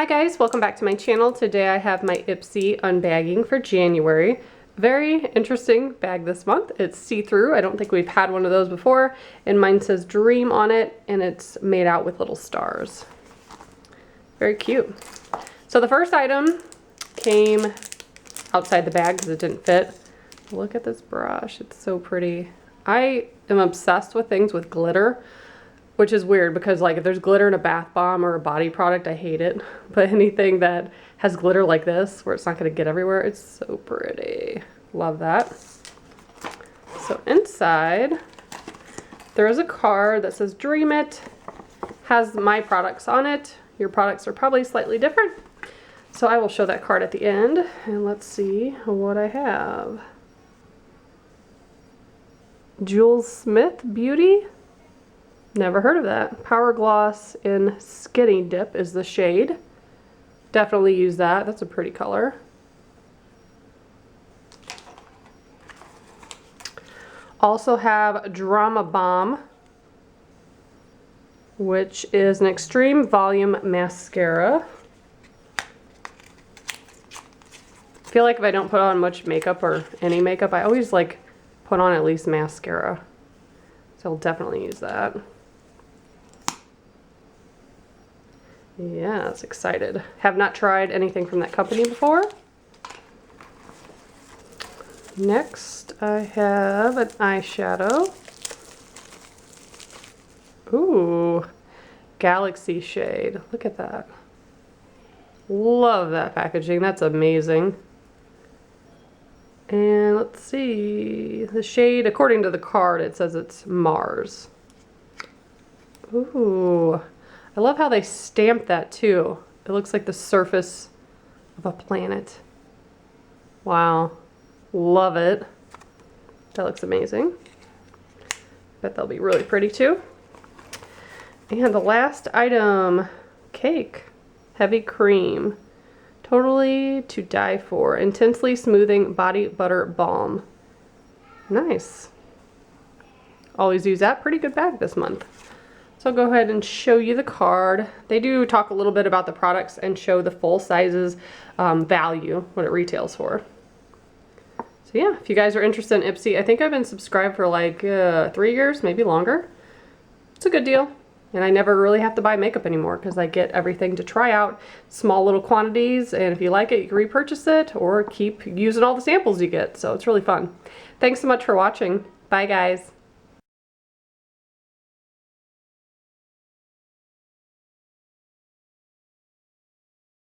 Hi guys, welcome back to my channel. Today I have my Ipsy unbagging for January. Very interesting bag this month. It's see-through. I don't think we've had one of those before. And mine says Dream on it, and it's made out with little stars. Very cute. So the first item came outside the bag because it didn't fit. Look at this brush. It's so pretty. I am obsessed with things with glitter, which is weird because like if there's glitter in a bath bomb or a body product, I hate it. But anything that has glitter like this, where it's not going to get everywhere, it's so pretty. Love that. So inside, there is a card that says Dream It. Has my products on it. Your products are probably slightly different. So I will show that card at the end. And let's see what I have. Jules Smith Beauty. Never heard of that. Power Gloss in Skinny Dip is the shade. Definitely use that. That's a pretty color. Also have Drama Balm, which is an extreme volume mascara. I feel like if I don't put on much makeup or any makeup, I always like put on at least mascara. So I'll definitely use that. Yes, excited. Have not tried anything from that company before. Next, I have an eyeshadow. Ooh, Galaxy shade. Look at that. Love that packaging. That's amazing. And let's see. The shade, according to the card, it says it's Mars. Ooh. I love how they stamped that too. It looks like the surface of a planet. Wow. Love it. That looks amazing. Bet they'll be really pretty too. And the last item, cake. Heavy cream. Totally to die for. Intensely smoothing body butter balm. Nice. Always use that. Pretty good bag this month. So I'll go ahead and show you the card. They do talk a little bit about the products and show the full sizes value, what it retails for. So yeah, if you guys are interested in Ipsy, I think I've been subscribed for like 3 years, maybe longer. It's a good deal. And I never really have to buy makeup anymore because I get everything to try out, small little quantities, and if you like it, you can repurchase it or keep using all the samples you get. So it's really fun. Thanks so much for watching. Bye guys.